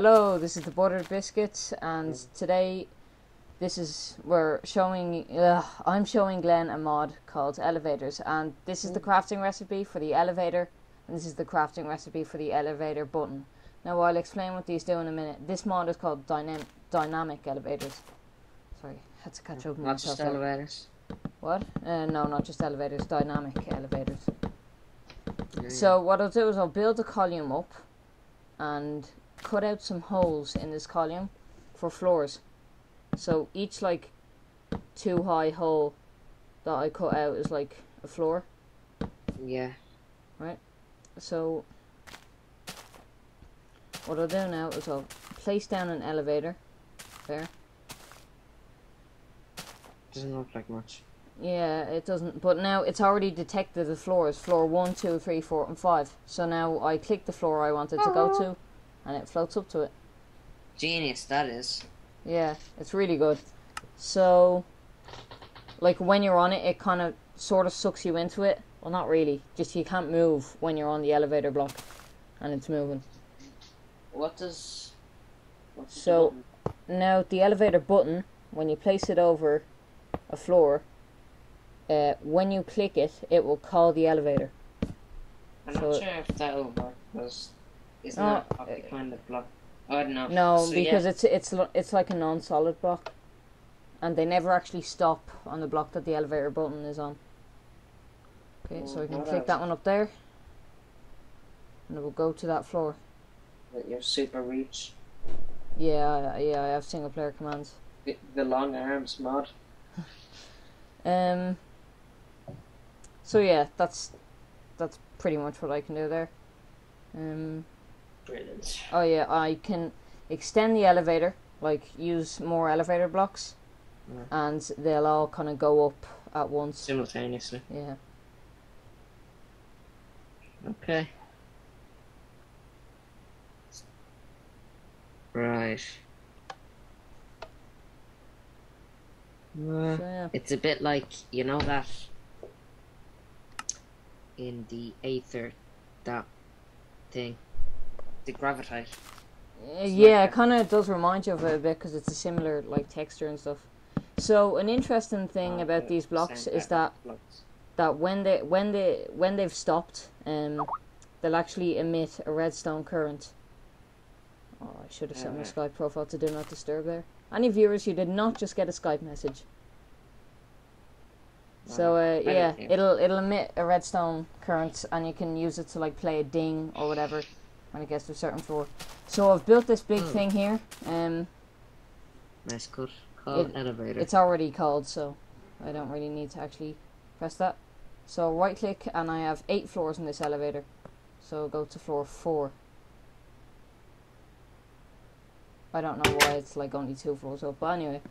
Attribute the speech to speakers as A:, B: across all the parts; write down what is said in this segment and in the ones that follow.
A: Hello, this is the Buttered Biscuits, and today I'm showing Glenn a mod called Elevators, and this is the crafting recipe for the elevator, and this is the crafting recipe for the elevator button. Now I'll explain what these do in a minute. This mod is called Dynamic Elevators. Sorry, had to catch up with
B: Not
A: myself.
B: just elevators.
A: What? No, not just elevators, dynamic elevators.
B: Yeah.
A: So what I'll do is I'll build a column up and cut out some holes in this column for floors. So each like 2 high hole that I cut out is like a floor.
B: Yeah.
A: Right? So what I'll do now is I'll place down an elevator there.
B: Doesn't look like much.
A: Yeah, it doesn't, but now it's already detected the floors, floor 1, 2, 3, 4 and 5. So now I click the floor I wanted to go to and it floats up to it.
B: Genius, that is.
A: Yeah, it's really good. So, like when you're on it, it kind of sort of sucks you into it. Well, not really. Just you can't move when you're on the elevator block and it's moving.
B: What's
A: So, now the elevator button, when you place it over a floor, when you click it, it will call the elevator.
B: I'm
A: So
B: not sure if that'll work because it's not the kind of block. I don't know.
A: No,
B: So,
A: because
B: yeah.
A: it's like a non-solid block, and they never actually stop on the block that the elevator button is on. Okay, so I can click that one up there, and it will go to that floor.
B: With your super reach.
A: Yeah, I have single player commands.
B: The long arms mod.
A: So yeah, that's pretty much what I can do there.
B: Brilliant.
A: Oh yeah, I can extend the elevator, like use more elevator blocks, and they'll all kind of go up at once.
B: Simultaneously.
A: Yeah.
B: Okay. Right.
A: So yeah.
B: It's a bit like, you know that in the Aether, that thing, the Gravitite.
A: Yeah, it kind of does remind you of it a bit because it's a similar like texture and stuff. So an interesting thing about these blocks is that when they've stopped, they'll actually emit a redstone current. Oh, I should have set my Skype profile to do not disturb there. Any viewers, you did not just get a Skype message. So yeah, it'll emit a redstone current, and you can use it to like play a ding or whatever when it gets to a certain floor. So I've built this big thing here.
B: Nice cut. Call elevator.
A: It's already called, so I don't really need to actually press that. So right click, and I have 8 floors in this elevator. So go to floor 4. I don't know why it's like only 2 floors up, but anyway.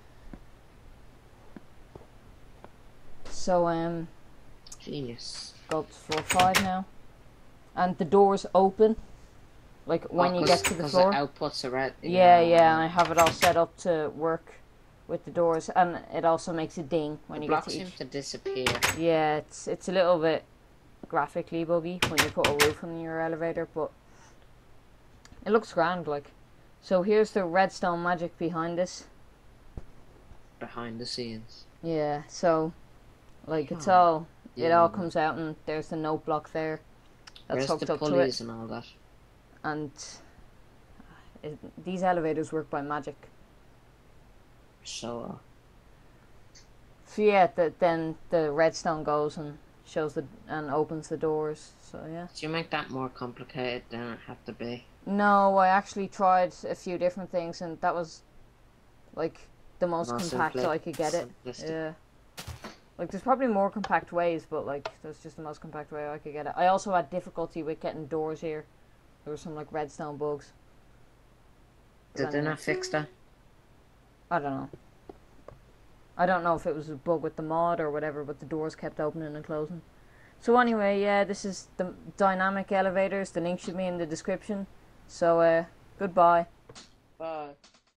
A: So
B: Genius.
A: go up to floor 5 now, and the doors open like when you get to the floor.
B: The outputs are red.
A: Yeah, and I have it all set up to work with the doors, and it also makes a ding when you get to each.
B: Blocks seem to disappear.
A: Yeah, it's a little bit graphically buggy when you put a roof on your elevator, but it looks grand. Like, so here's the redstone magic behind this.
B: Behind the scenes.
A: Yeah, so like it all comes out, and there's the note block there that's hooked up to it,
B: and all that.
A: and these elevators work by magic.
B: So
A: yeah, then the redstone goes and shows and opens the doors. So yeah.
B: Do you make that more complicated than it had to be?
A: No, I actually tried a few different things, and that was like the most compact I could get it. Yeah. Like, there's probably more compact ways, but like that's just the most compact way I could get it. I also had difficulty with getting doors here. There were some like redstone bugs.
B: Did they not fix that?
A: I don't know. I don't know if it was a bug with the mod or whatever, but the doors kept opening and closing. So anyway, yeah, this is the dynamic elevators. The link should be in the description. So, goodbye.